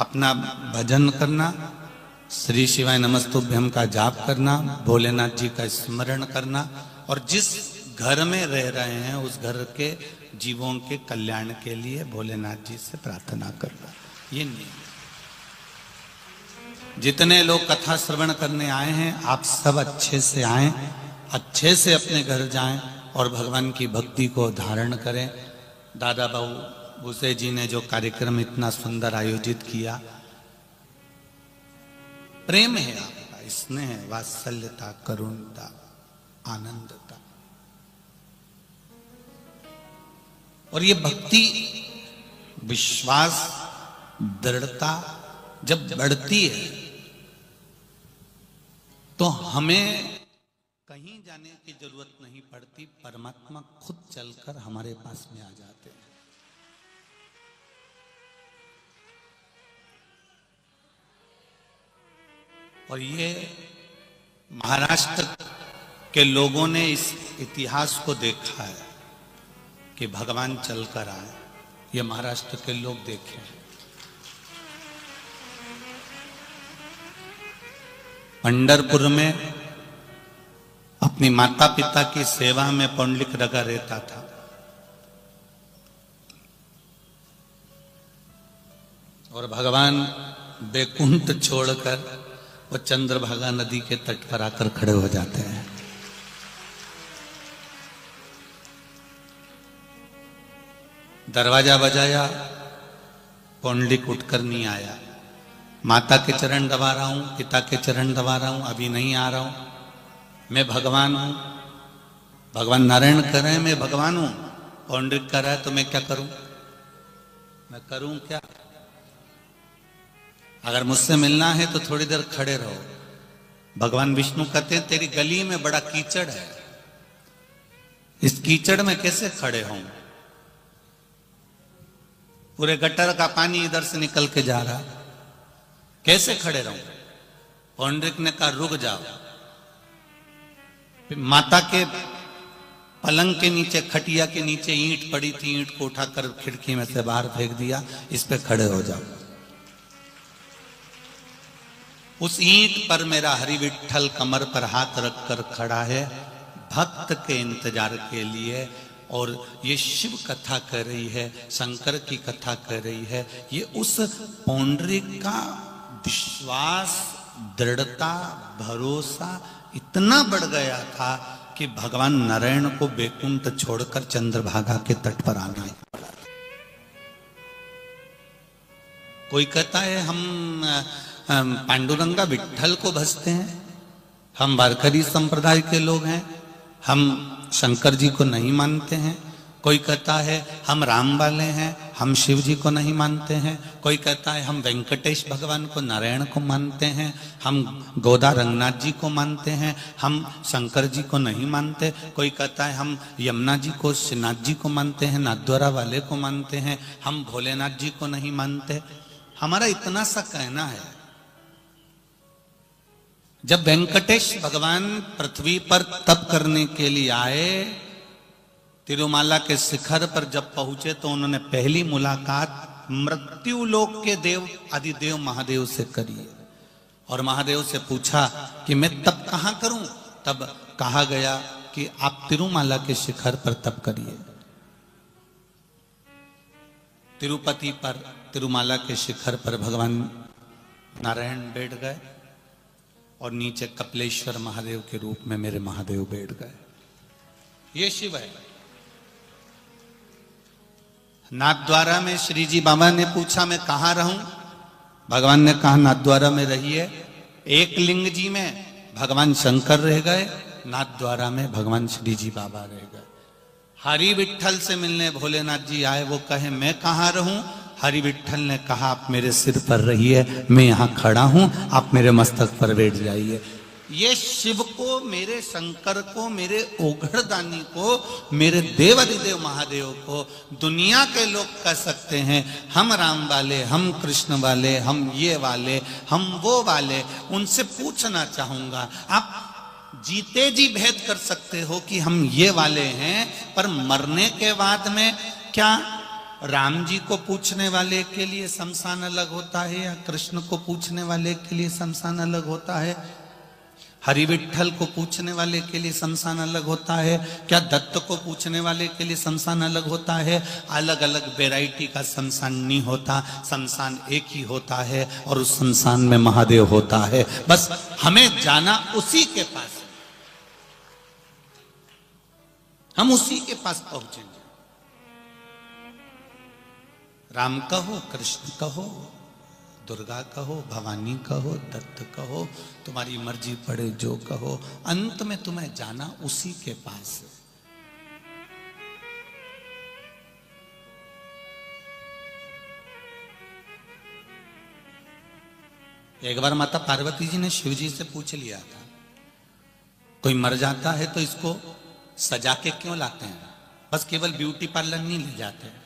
अपना भजन करना, श्री शिवाय नमस्तुभ्यम का जाप करना, भोलेनाथ जी का स्मरण करना और जिस घर में रह रहे हैं उस घर के जीवों के कल्याण के लिए भोलेनाथ जी से प्रार्थना करना। ये नहीं, जितने लोग कथा श्रवण करने आए हैं आप सब अच्छे से आए, अच्छे से अपने घर जाएं और भगवान की भक्ति को धारण करें। दादा बाबू भूसे जी ने जो कार्यक्रम इतना सुंदर आयोजित किया, प्रेम है आपका, स्नेह है, वात्सल्यता, करुणता, आनंदता, और ये भक्ति, विश्वास, दृढ़ता जब बढ़ती है तो हमें कहीं जाने की जरूरत नहीं पड़ती, परमात्मा खुद चलकर हमारे पास में आ जाते हैं। और ये महाराष्ट्र के लोगों ने इस इतिहास को देखा है कि भगवान चलकर आए, ये महाराष्ट्र के लोग देखे। पंढरपुर में अपनी माता पिता की सेवा में पुंडलिक लगा रहता था। और भगवान बैकुंठ छोड़कर वो चंद्रभागा नदी के तट पर आकर खड़े हो जाते हैं। दरवाजा बजाया, पुंडलिक उठकर नहीं आया। माता के चरण दबा रहा हूं, पिता के चरण दबा रहा हूं, अभी नहीं आ रहा हूं, मैं भगवान हूं। भगवान नारायण कर रहे हैं मैं भगवान हूं, पुंडलिक कर रहा है तो मैं क्या करूं? मैं करूं क्या? अगर मुझसे मिलना है तो थोड़ी देर खड़े रहो। भगवान विष्णु कहते हैं तेरी गली में बड़ा कीचड़ है, इस कीचड़ में कैसे खड़े हों? पूरे गटर का पानी इधर से निकल के जा रहा, कैसे खड़े रहूं? पुंडलिक ने कहा रुक जाओ। माता के पलंग के नीचे, खटिया के नीचे ईंट पड़ी थी, ईंट को उठाकर खिड़की में से बाहर फेंक दिया, इस पे खड़े हो जाओ। उस ईंट पर मेरा हरि विठ्ठल कमर पर हाथ रखकर खड़ा है भक्त के इंतजार के लिए। और ये शिव कथा कर रही है, शंकर की कथा कर रही है। ये उस पुंडलिक का विश्वास, दृढ़ता, भरोसा इतना बढ़ गया था कि भगवान नारायण को बैकुंठ छोड़कर चंद्रभागा के तट पर आना ही पड़ा। कोई कहता है हम पांडुरंगा विठ्ठल को भजते हैं, हम वारकरी संप्रदाय के लोग हैं, हम शंकर जी को नहीं मानते हैं। कोई कहता है हम राम वाले हैं, हम शिव जी को नहीं मानते हैं। कोई कहता है हम वेंकटेश भगवान को, नारायण को मानते हैं, हम गोदा रंगनाथ जी को मानते हैं, हम शंकर जी को नहीं मानते। कोई कहता है हम यमुना जी को, श्रीनाथ जी को मानते हैं, नाथद्वारा वाले को मानते हैं, हम भोलेनाथ जी को नहीं मानते। हमारा इतना सा कहना है, जब वेंकटेश भगवान पृथ्वी पर तप करने के लिए आए, तिरुमाला के शिखर पर जब पहुंचे तो उन्होंने पहली मुलाकात मृत्यु लोक के देव आदिदेव महादेव से करी और महादेव से पूछा कि मैं तप कहां करूं? तब कहा गया कि आप तिरुमाला के शिखर पर तप करिए। तिरुपति पर, तिरुमाला के शिखर पर भगवान नारायण बैठ गए और नीचे कपिलेश्वर महादेव के रूप में मेरे महादेव बैठ गए। ये शिव है। नाथद्वारा में श्री जी बाबा ने पूछा मैं कहां रहूं? भगवान ने कहा नाथद्वारा में रहिए। एक लिंग जी में भगवान शंकर रह गए, नाथद्वारा में भगवान श्री जी बाबा रह गए। हरि विठ्ठल से मिलने भोलेनाथ जी आए, वो कहे मैं कहां रहूं? हरि विठ्ठल ने कहा आप मेरे सिर पर रहिए, मैं यहां खड़ा हूं, आप मेरे मस्तक पर बैठ जाइए। ये शिव को, मेरे शंकर को, मेरे ओघड़दानी को, मेरे देवादिदेव महादेव को दुनिया के लोग कह सकते हैं हम राम वाले, हम कृष्ण वाले, हम ये वाले, हम वो वाले। उनसे पूछना चाहूंगा, आप जीते जी भेद कर सकते हो कि हम ये वाले हैं, पर मरने के बाद में क्या राम जी को पूछने वाले के लिए शमशान अलग होता है या कृष्ण को पूछने वाले के लिए शमशान अलग होता है? हरि विठ्ठल को पूछने वाले के लिए शमशान अलग होता है क्या? दत्त को पूछने वाले के लिए शमशान अलग होता है? अलग अलग वैरायटी का शमशान नहीं होता, शमशान एक ही होता है और उस शमशान में महादेव होता है। बस हमें जाना उसी के पास, हम उसी के पास पहुंचेंगे। राम कहो, कृष्ण कहो, दुर्गा कहो, भवानी कहो, दत्त कहो, तुम्हारी मर्जी पड़े जो कहो, अंत में तुम्हें जाना उसी के पास है। एक बार माता पार्वती जी ने शिव जी से पूछ लिया था, कोई मर जाता है तो इसको सजा के क्यों लाते हैं? बस केवल ब्यूटी पार्लर नहीं ले जाते,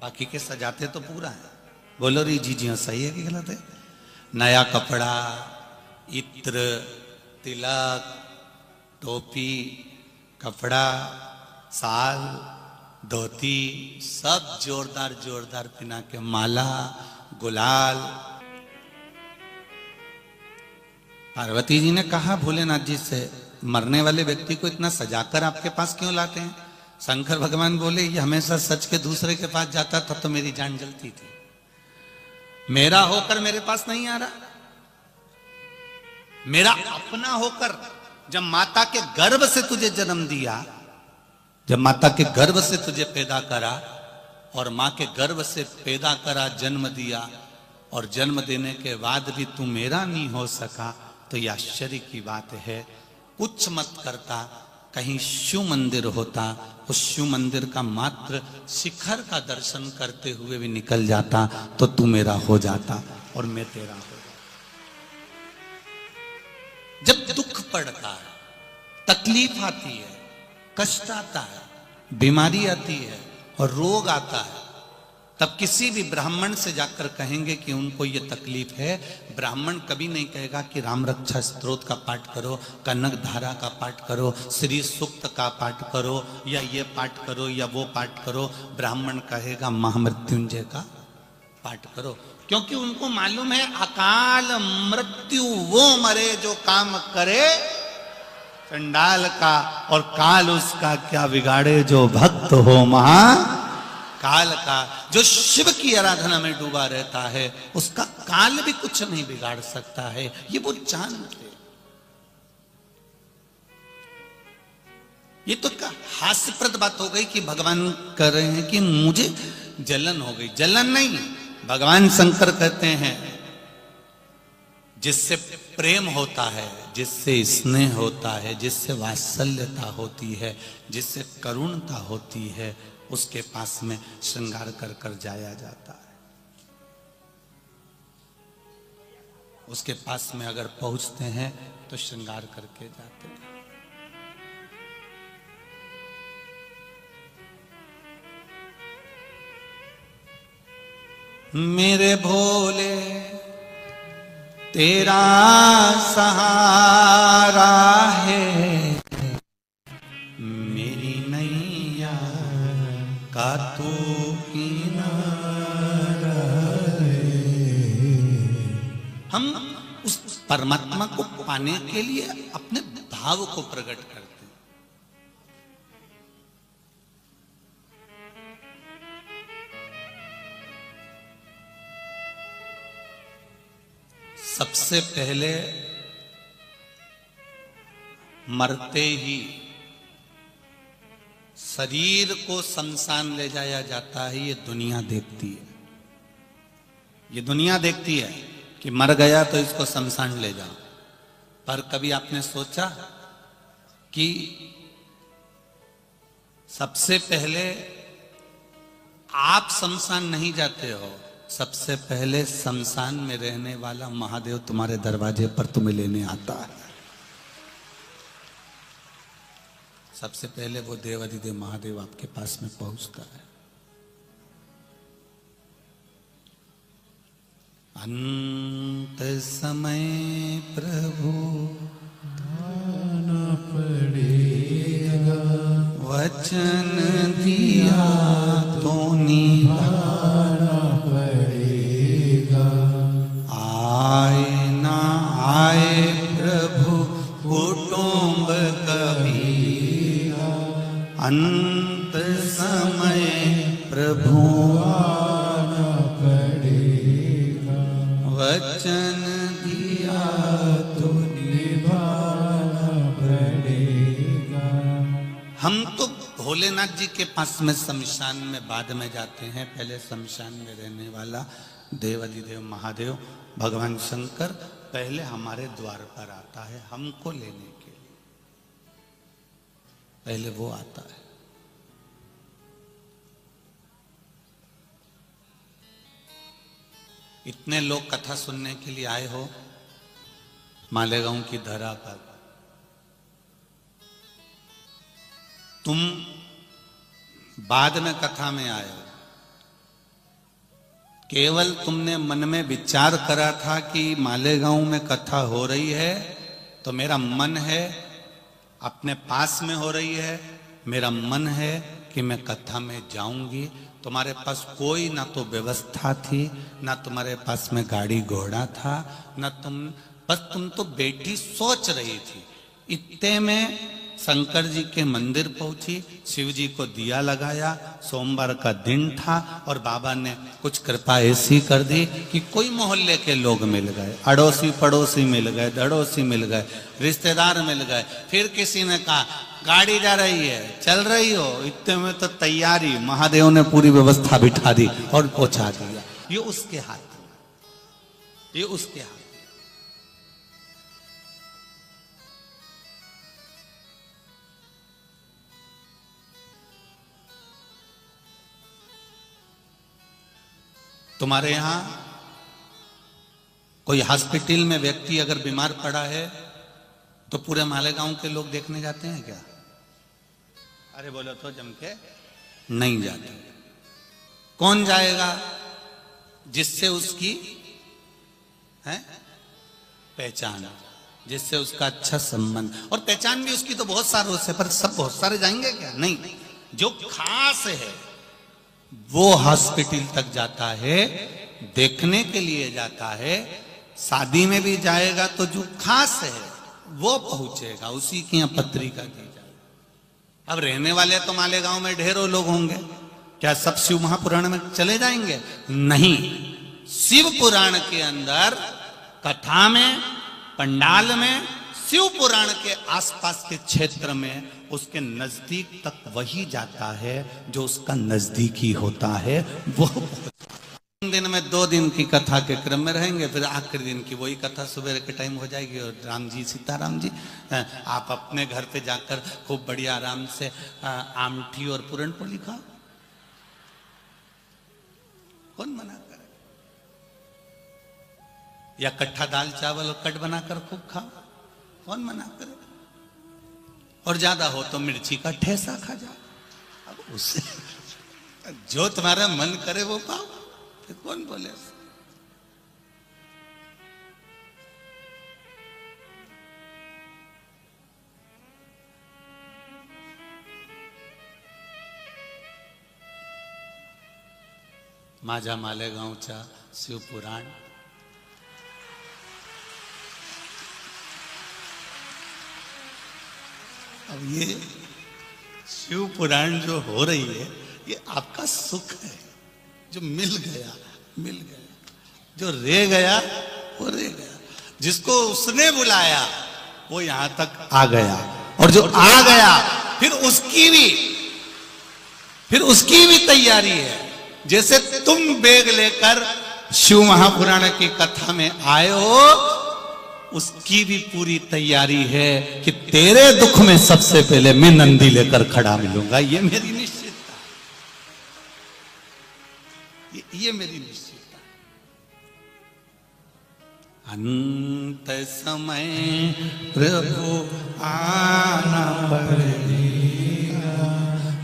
बाकी के सजाते तो पूरा है। बोलो री जी जी सही है कि गलत है? नया कपड़ा, इत्र, तिलक, टोपी, कपड़ा, साल, धोती, सब जोरदार जोरदार पिना के, माला, गुलाल। पार्वती जी ने कहा भोलेनाथ जी से, मरने वाले व्यक्ति को इतना सजाकर आपके पास क्यों लाते हैं? शंकर भगवान बोले, ये हमेशा सच के दूसरे के पास जाता था तो मेरी जान जलती थी, मेरा होकर मेरे पास नहीं आ रहा, मेरा अपना होकर जब माता के गर्भ से तुझे जन्म दिया, जब माता के गर्भ से तुझे पैदा करा और मां के गर्भ से पैदा करा, जन्म दिया और जन्म देने के बाद भी तू मेरा नहीं हो सका, तो यह आश्चर्य की बात है। कुछ मत करता, कहीं शिव मंदिर होता, उस शिव मंदिर का मात्र शिखर का दर्शन करते हुए भी निकल जाता तो तू मेरा हो जाता और मैं तेरा हो जाता। जब दुख पड़ता है, तकलीफ आती है, कष्ट आता है, बीमारी आती है और रोग आता है, तब किसी भी ब्राह्मण से जाकर कहेंगे कि उनको ये तकलीफ है, ब्राह्मण कभी नहीं कहेगा कि राम रक्षा स्तोत्र का पाठ करो, कनक धारा का पाठ करो, श्री सूक्त का पाठ करो, या ये पाठ करो या वो पाठ करो। ब्राह्मण कहेगा महामृत्युंजय का पाठ करो, क्योंकि उनको मालूम है अकाल मृत्यु वो मरे जो काम करे चंडाल का, और काल उसका क्या बिगाड़े जो भक्त हो महा काल का। जो शिव की आराधना में डूबा रहता है उसका काल भी कुछ नहीं बिगाड़ सकता है, ये वो जानते। ये तो हास्यप्रद बात हो गई कि भगवान कह रहे हैं कि मुझे जलन हो गई। जलन नहीं, भगवान शंकर कहते हैं जिससे प्रेम होता है, जिससे स्नेह होता है, जिससे वात्सल्यता होती है, जिससे करुणता होती है, उसके पास में श्रृंगार कर कर जाया जाता है। उसके पास में अगर पहुंचते हैं तो श्रृंगार करके जाते हैं। मेरे भोले तेरा सहारा है, मेरी नैया का तू किनारा है। हम उस परमात्मा को पाने के लिए अपने भाव को प्रकट करते हैं। सबसे पहले मरते ही शरीर को शमशान ले जाया जाता है। ये दुनिया देखती है, ये दुनिया देखती है कि मर गया तो इसको शमशान ले जाओ। पर कभी आपने सोचा कि सबसे पहले आप शमशान नहीं जाते हो, सबसे पहले शमशान में रहने वाला महादेव तुम्हारे दरवाजे पर तुम्हें लेने आता है। सबसे पहले वो देवाधिदेव महादेव आपके पास में पहुंचता है। अंत समय प्रभु आना पड़ेगा, वचन दिया हम तो भोलेनाथ जी के पास में शमशान में बाद में जाते हैं, पहले शमशान में रहने वाला देवाधिदेव महादेव भगवान शंकर पहले हमारे द्वार पर आता है हमको लेने के लिए, पहले वो आता है। इतने लोग कथा सुनने के लिए आए हो मालेगांव की धरा पर, तुम बाद में कथा में आए हो, केवल तुमने मन में विचार करा था कि मालेगांव में कथा हो रही है तो मेरा मन है अपने पास में हो रही है, मेरा मन है कि मैं कथा में जाऊंगी। तुम्हारे पास कोई ना तो व्यवस्था थी, ना तुम्हारे पास में गाड़ी घोड़ा था, ना तुम तो बेटी सोच रही थी। इतने में शंकर जी के मंदिर पहुंची, शिव जी को दिया लगाया, सोमवार का दिन था और बाबा ने कुछ कृपा ऐसी कर दी कि कोई मोहल्ले के लोग मिल गए, अड़ोसी पड़ोसी मिल गए, धड़ोसी मिल गए, रिश्तेदार मिल गए। फिर किसी ने कहा गाड़ी जा रही है, चल रही हो? इतने में तो तैयारी, महादेव ने पूरी व्यवस्था बिठा दी और पहुंचा दिया। ये उसके हाथ, ये उसके हाथ। तुम्हारे यहां कोई हॉस्पिटल में व्यक्ति अगर बीमार पड़ा है तो पूरे मालेगांव के लोग देखने जाते हैं क्या? अरे बोलो तो जम के नहीं जाते। कौन जाएगा? जिससे उसकी है पहचान, जिससे उसका अच्छा संबंध। और पहचान भी उसकी तो बहुत सारों से, पर सब बहुत सारे जाएंगे क्या? नहीं, जो खास है वो हॉस्पिटल तक जाता है, देखने के लिए जाता है। शादी में भी जाएगा तो जो खास है वो पहुंचेगा, उसी की यहाँ पत्रिका दी जाए। अब रहने वाले तो मालेगांव में ढेरों लोग होंगे, क्या सब शिव महापुराण में चले जाएंगे? नहीं, शिव पुराण के अंदर कथा में, पंडाल में, शिव पुराण के आसपास के क्षेत्र में उसके नजदीक तक वही जाता है जो उसका नजदीकी होता है। वो 3 दिन में 2 दिन की कथा के क्रम में रहेंगे, फिर आखिरी दिन की वही कथा सुबह के टाइम हो जाएगी। और राम जी, सीताराम जी, आप अपने घर पे जाकर खूब बढ़िया आराम से आमठी और पूरण पोली खाओ। कौन मना करे? या कट्ठा दाल चावल और कट बनाकर खूब खाओ, कौन मना करे? और ज्यादा हो तो मिर्ची का ठेसा खा जाओ। अब उससे जो तुम्हारा मन करे वो पाओ, फिर कौन बोले? माझा मालेगांवचा शिवपुराण अब ये शिव पुराण जो हो रही है ये आपका सुख है, जो मिल गया मिल गया, जो रह गया वो रह गया। जिसको उसने बुलाया वो यहां तक आ गया, और जो आ गया फिर उसकी भी तैयारी है। जैसे तुम बैग लेकर शिव महापुराण की कथा में आए हो, उसकी भी पूरी तैयारी है कि तेरे दुख में सबसे पहले मैं नंदी लेकर खड़ा मिलूंगा। ये मेरी निश्चितता, ये मेरी निश्चितता। अंत समय प्रभु आना पड़ेगा,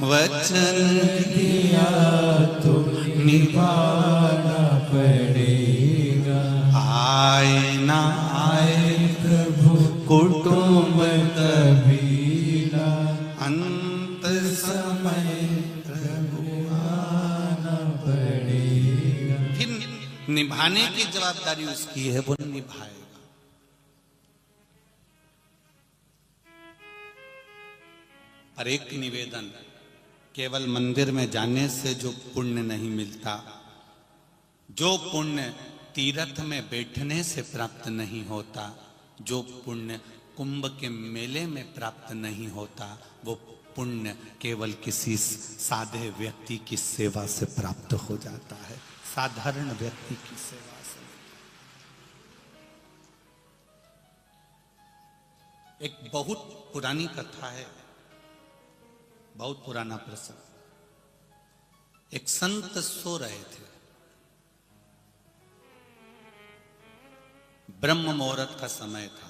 वचन दिया तो निभाना पड़ेगा। आए ना प्रभु कुटुंब कबीला, अंत समय प्रभु आना पड़ेगा। फिर निभाने की जवाबदारी उसकी है, वो निभाएगा। और एक निवेदन, केवल मंदिर में जाने से जो पुण्य नहीं मिलता, जो पुण्य तीर्थ में बैठने से प्राप्त नहीं होता, जो पुण्य कुंभ के मेले में प्राप्त नहीं होता, वो पुण्य केवल किसी साधे व्यक्ति की सेवा से प्राप्त हो जाता है, साधारण व्यक्ति की सेवा से। एक बहुत पुरानी कथा है, बहुत पुराना प्रसंग। एक संत सो रहे थे, ब्रह्म मुहूर्त का समय था,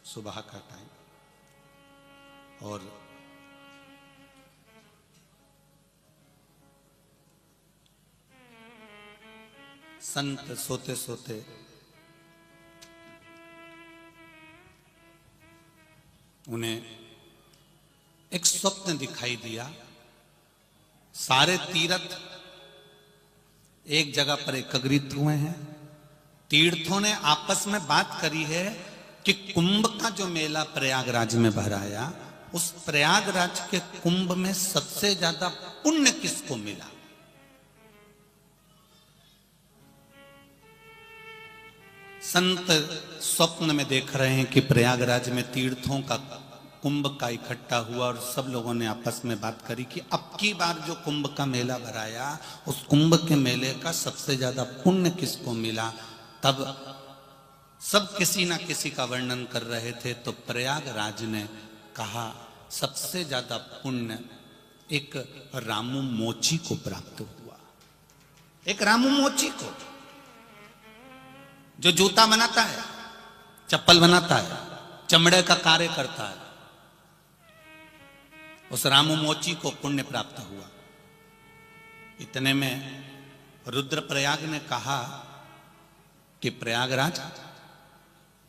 सुबह का टाइम, और संत सोते सोते उन्हें एक स्वप्न दिखाई दिया। सारे तीर्थ एक जगह पर एकत्रित हुए हैं। तीर्थों ने आपस में बात करी है कि कुंभ का जो मेला प्रयागराज में भराया, उस प्रयागराज के कुंभ में सबसे ज्यादा पुण्य किसको मिला। संत स्वप्न में देख रहे हैं कि प्रयागराज में तीर्थों का कुंभ का इकट्ठा हुआ और सब लोगों ने आपस में बात करी कि अब की बार जो कुंभ का मेला भराया, उस कुंभ के मेले का सबसे ज्यादा पुण्य किसको मिला। तब सब किसी ना किसी का वर्णन कर रहे थे, तो प्रयागराज ने कहा सबसे ज्यादा पुण्य एक रामू मोची को प्राप्त हुआ। एक रामू मोची को, जो जूता बनाता है, चप्पल बनाता है, चमड़े का कार्य करता है, उस रामू मोची को पुण्य प्राप्त हुआ। इतने में रुद्रप्रयाग ने कहा कि प्रयागराज,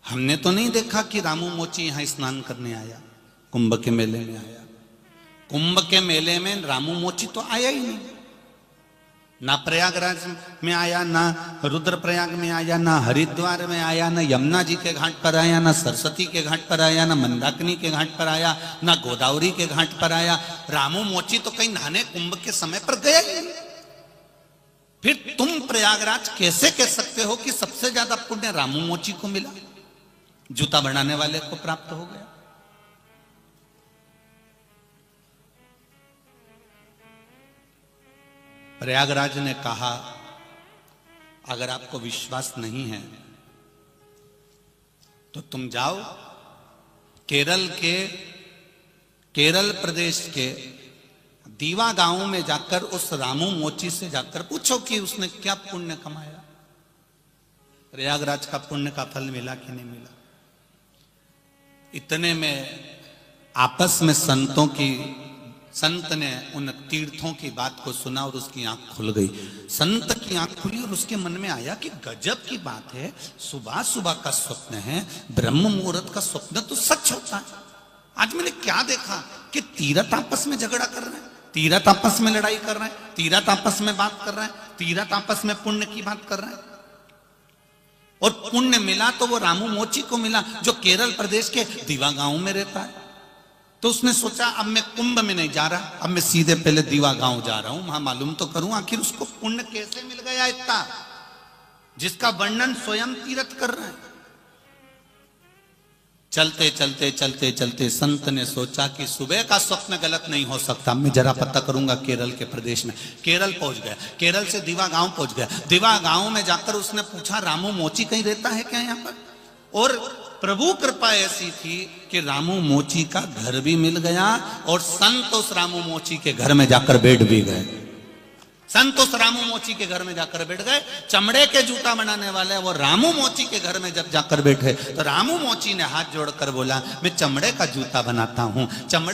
हमने तो नहीं देखा कि रामू मोची यहां स्नान करने आया, कुंभ के मेले में आया। कुंभ के मेले में रामू मोची तो आया ही नहीं, ना प्रयागराज में आया, ना रुद्रप्रयाग में आया, ना हरिद्वार में आया, ना यमुना जी के घाट पर आया, ना सरस्वती के घाट पर आया, ना मंदाकिनी के घाट पर आया, ना गोदावरी के घाट पर आया। रामू मोची तो कहीं नहाने कुंभ के समय पर गया ही नहीं। फिर तुम प्रयागराज कैसे कह सकते हो कि सबसे ज्यादा पुण्य रामू मोची को मिला, जूता बनाने वाले को प्राप्त हो गया। प्रयागराज ने कहा, अगर आपको विश्वास नहीं है तो तुम जाओ केरल प्रदेश के दीवा गांव में जाकर उस रामू मोची से जाकर पूछो कि उसने क्या पुण्य कमाया, प्रयागराज का पुण्य का फल मिला कि नहीं मिला। इतने में आपस में संत ने उन तीर्थों की बात को सुना और उसकी आंख खुल गई। संत की आंख खुली और उसके मन में आया कि गजब की बात है, सुबह सुबह का स्वप्न है, ब्रह्म मुहूर्त का स्वप्न तो सच होता है। आज मैंने क्या देखा कि तीर्थ आपस में झगड़ा कर रहे हैं, तीर्थ आपस में लड़ाई कर रहे हैं, तीर्थ आपस में बात कर रहे हैं, तीर्थ आपस में पुण्य की बात कर रहे हैं। और पुण्य मिला तो वो रामू मोची को मिला, जो केरल प्रदेश के दीवा गांव में रहता है। तो उसने सोचा अब मैं कुंभ में नहीं जा रहा, अब मैं सीधे पहले दीवा गांव जा रहा हूं, वहां मालूम तो करूं आखिर उसको पुण्य कैसे मिल गया इतना, जिसका वर्णन स्वयं तीर्थ कर रहे हैं। चलते चलते चलते चलते संत ने सोचा कि सुबह का स्वप्न गलत नहीं हो सकता, मैं जरा पता करूंगा केरल के प्रदेश में। केरल पहुंच गया, केरल से दीवा गांव पहुंच गया। दीवा गांव में जाकर उसने पूछा रामू मोची कहीं रहता है क्या यहाँ पर। और प्रभु कृपा ऐसी थी कि रामू मोची का घर भी मिल गया और संत उस रामू मोची के घर में जाकर बैठ भी गए। संत उस रामू मोची के घर में जाकर बैठ गए। चमड़े के जूता बनाने वाले वो रामू मोची के घर में जब जाकर बैठे तो रामू मोची ने हाथ जोड़कर बोला, मैं चमड़े का जूता बनाता हूं, चमड़े